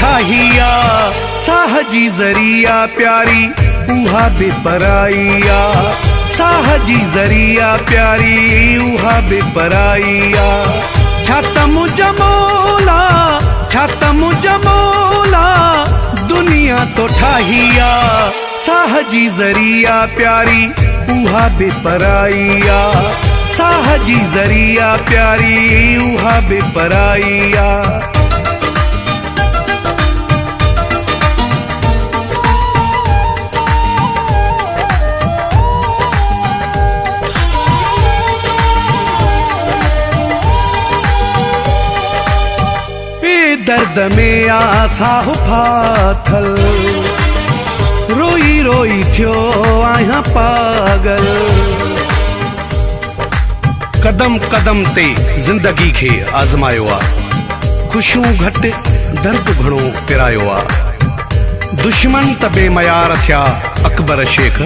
ठाहिया, साह जी ज़रिया प्यारी उहा बेपराइया, साह जी ज़रिया प्यारी उहा बेपराइया। छाता मुझा मौला, छाता मुझा मौला, दुनिया तो ठाहिया, साह जी ज़रिया प्यारी उहा बेपराइया, साह जी ज़रिया प्यारी उहा बेपराइया। दर्द में आसाह फाथल, रोई रोई थियो आहियां पागल। कदम कदम ते जिंदगी के आज़मायो आ, खुशियों घट दर्द घणो पिरायो आ। दुश्मन त बेमयार थिया अकबर शेख,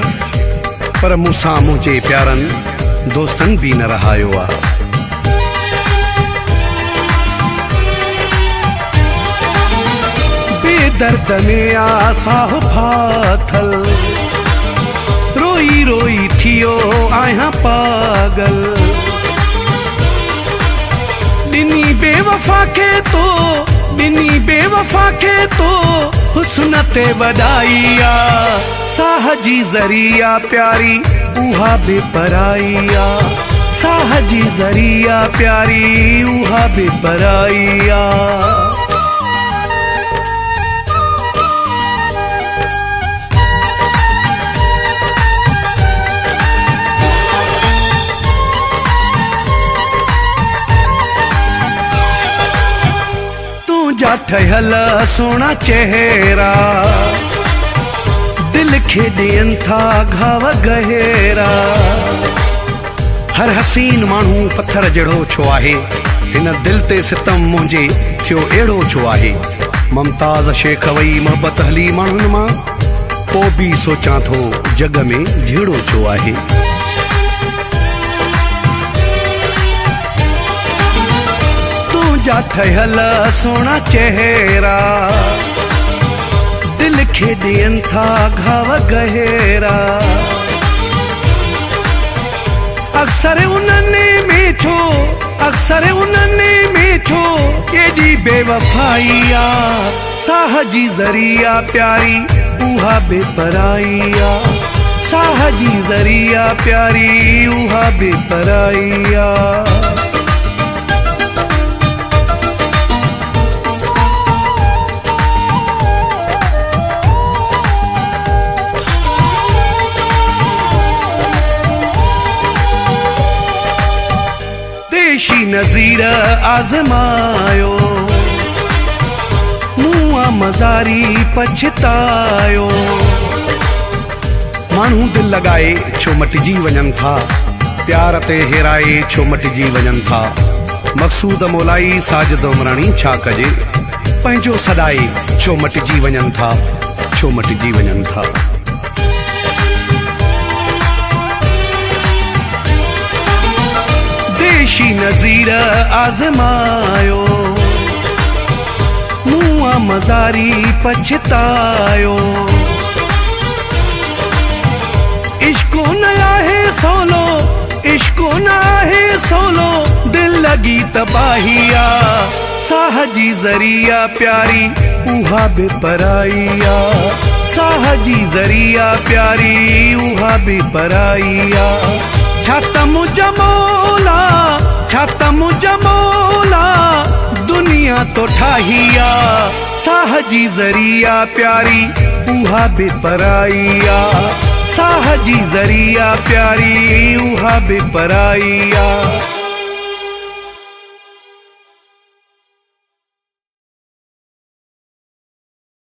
पर मूंसां मुंहिंजे प्यारनि दोस्तन भी न रहायो आ। दर्द में आसाह फाथल, रोई रोई थियो आहियां पागल। दिनी बेवफा के तो, दिनी बेवफा के तो हुस्न ते वडाइया, साह जी ज़रिया प्यारी उहा बेपराइया, साह जी ज़रिया प्यारी उहा बेपराइया। ठहल सोना चेहरा, दिल खे ॾियनि था घाव गहरा। हर हसीन माण्हू पत्थर जहिड़ो छो आहे, हिन दिल ते सितम मुंहिंजे थियो अहिड़ो छो आहे। मुमताज़ शेख वई मोहबत हली माण्हुनि मां, पोइ बि सोचां थो जग में जहिड़ो छो आहे। जा ठहल सोना चेहरा, दिल खे ॾियनि था घाव गहरा। अक्सर उन्हनि में छो, अक्सर उन्हनि में छो एॾी बेवफाइया, साह जी ज़रिया प्यारी उहा बेपराइया, साह जी ज़रिया प्यारी उहा बेपराइया। देशी नज़ीर आज़मायो, मुआ मज़ारी पछतायो। माण्हू दिल लगाए छो मटिजी वञनि था, प्यार ते हेराए छो मटिजी वञनि था। मक़सूद मोलाई साजिद उमराणी छा कजे, पंहिंजो सॾाए छो मटिजी वञनि था, छो मटिजी वञनि था। देशी नज़ीर आज़मायो, मुआ मज़ारी पछतायो। इश्को न आहे सोलो, इश्को न आहे सोलो, दिल लगी तबाहिया, साह जी ज़रिया प्यारी उहा बेपराइया, साह जी ज़रिया प्यारी उहा बेपराइया। छाता मुझा मौला, छाता मुझा मौला, दुनिया तो ठाहिया, साह जी ज़रिया प्यारी उहा बेपराइया, साह जी ज़रिया प्यारी उहा बेपराइया।